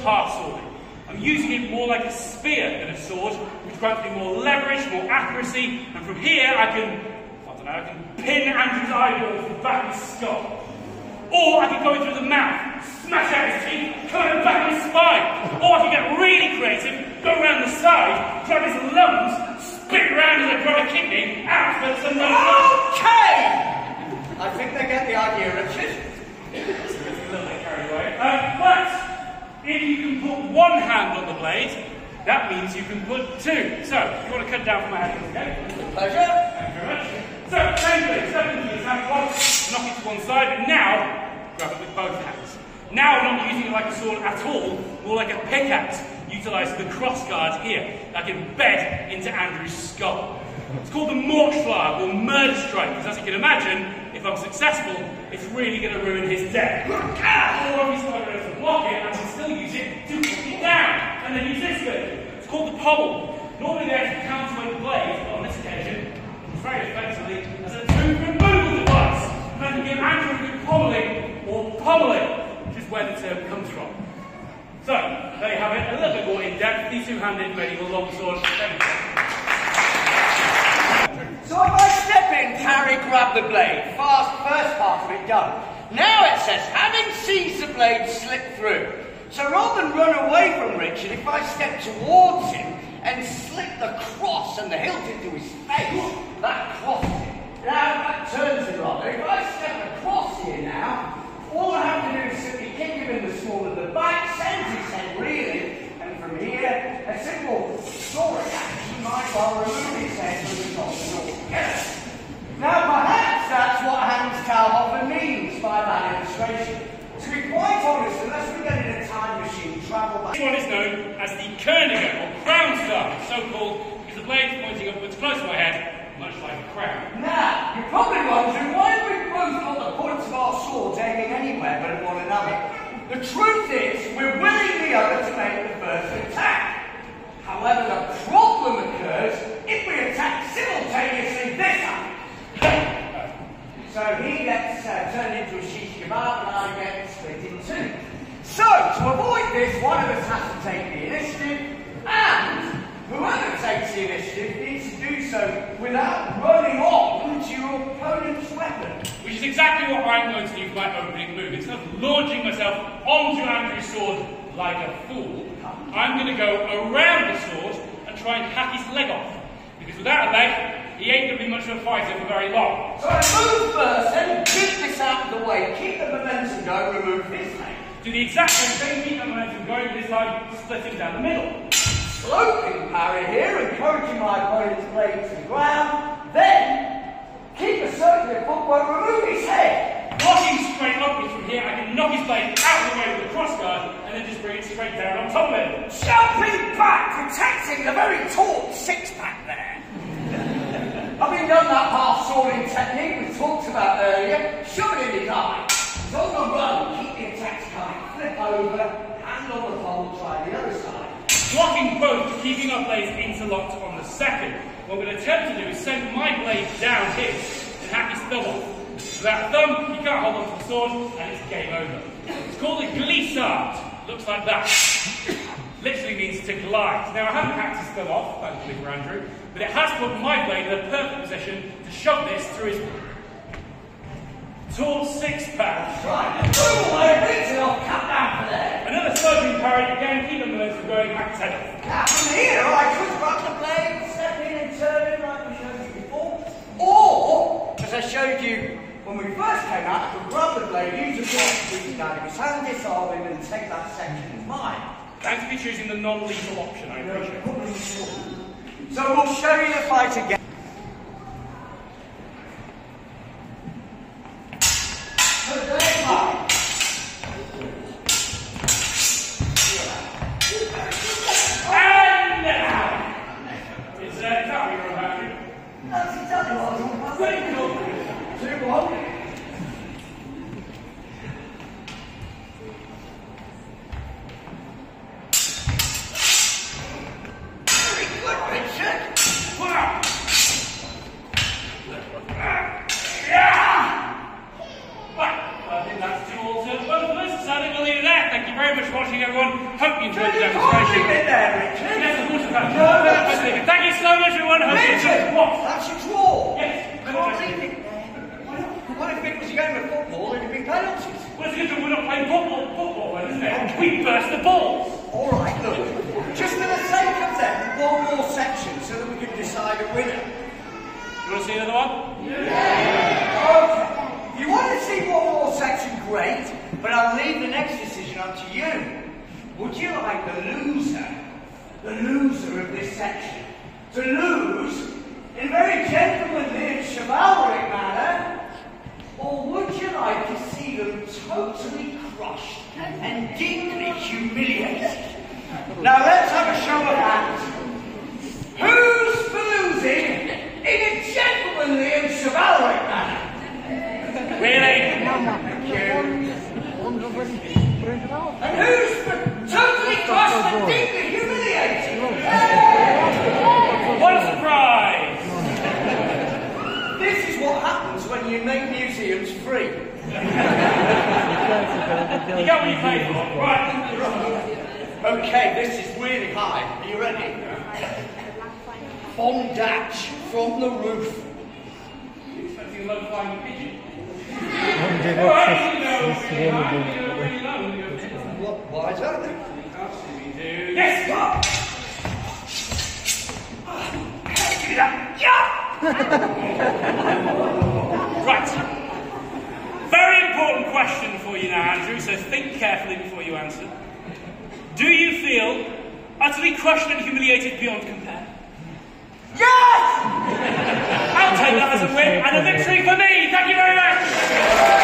half sword. I'm using it more like a spear than a sword, which grants me more leverage, more accuracy, and from here I can pin Andrew's eyeball to the back of his skull. Or I can go in through the mouth, smash out his teeth, cut him back of his spine. Or I can get really creative, go around the side, grab his lungs, spit around as I grab a kidney, out for some Okay! I think they get the idea, Richard. It's a little bit carried away. But if you can put one hand on the blade, that means you can put two. So, if you want to cut down from my hand, okay? Pleasure. Thank you very much. So, same thing. Second thing is have one, knock it to one side, and now grab it with both hands. Now I'm not using it like a sword at all, more like a pickaxe, utilising the cross guard here. I can bed into Andrew's skull. It's called the Mordschlag, or murder strike, because as you can imagine, if I'm successful, it's really going to ruin his death. Or if he's not able to block it, I can still use it to put it down, and then use this thing. It's called the pommel. Normally there's a counterweight blade, but on this occasion, it's very effectively as a tooth removal device. And I can give Andrew a good pommeling, or pummeling, which is where the term comes from. So, there you have it, a little bit more in depth, the two-handed medieval longsword. So if I step in, parry, grab the blade, first part of it done. Now it says, having seized the blade, slip through. So rather than run away from Richard, if I step towards him and slip the cross and the hilt into his face, that crosses him. Now that turns him rather. If I step across here now, all I have to do is simply kick him in the small of the back, send his head reeling, and from here, a simple sword action might well remove his head from the top and altogether. Now perhaps that's what Hans Kalhofer means by that illustration. To be quite honest, unless we get in a time machine, travel back. This one is known as the Kerniger, or crown star, so called because the blade is pointing upwards close to my head, much like a crown. Now, you're probably wondering why we've both got the points of our swords aiming anywhere but at one another. The truth is, we're willing the other to make the first attack. However, the problem occurs if we attack simultaneously this time. So he gets turned into a shish kebab and I get split in two. So, to avoid this, one of us has to take the initiative, and whoever takes the initiative needs to do so without running on to your opponent's weapon. Which is exactly what I'm going to do for my opening move. Instead of launching myself onto Andrew's sword like a fool, I'm going to go around the sword and try and hack his leg off. Because without a leg, he ain't going to be much of a fighter for very long. So I move first, then keep this out of the way, keep the momentum going, remove his leg. Do the exact same thing, keep the momentum going, this time splitting down the middle. Sloping parry here, encouraging my opponent's blade to the ground, then keep a circular footwork, remove his head. Blocking straight upwards from here, I can knock his blade out of the way with a crossguard and then just bring it straight down on top of it. Jumping back, protecting the very taut six-pack there. Having done that half-swording technique we talked about earlier, shove it in his eye. He's on the run, keep the attacks coming, flip over, hand on the pole, try the other side. Blocking both, keeping our blades interlocked on the second. What I'm going to attempt to do is send my blade down his and hack his thumb off. Without a thumb, you can't hold on to the sword and it's game over. It's called a glissade. Looks like that. Literally means to glide. Now I haven't hacked his thumb off, thankfully for Andrew, but it has put my blade in a perfect position to shove this through his tall six-pack. Right, move away, beat it off, cut down for there. Another sloping parry, again, keep the momentum going, hack his head off. Now from here, I could grab the blade, step in and turn it like we showed you before. Or, as I showed you when we first came out, I could grab the blade, use the block to beat it out of his hand, disarm him, and take that section as mine. Thanks for choosing the non-lethal option, I appreciate it. So we'll show you the fight again. And now! Is that what you're about to? That's exactly what I was on about. Very cool. 2-1. we burst the balls. All right, look. Just for the sake of them, one more section so that we can decide a winner. You want to see another one? Yeah. Okay. You want to see one more section? Great. But I'll leave the next decision up to you. Would you like the loser of this section, to lose in a very gentlemanly and chivalric manner? Or would you like to see them totally crushed and deeply humiliated? Now let's have a show of hands. Who's for losing in a gentlemanly and chivalric manner? Really? Thank you. And who's for totally crushed and deeply humiliated? What a surprise! This is what happens when you make museums free. You got what you paid for. Right. Okay, this is really high. Are you ready? Fondage from the roof. You expecting a low flying pigeon? Why is that then? Yes! Give me that. Yeah! Right. Very important question for you now, Andrew, so think carefully before you answer. Do you feel utterly crushed and humiliated beyond compare? Yes! I'll take that as a win and a victory for me. Thank you very much.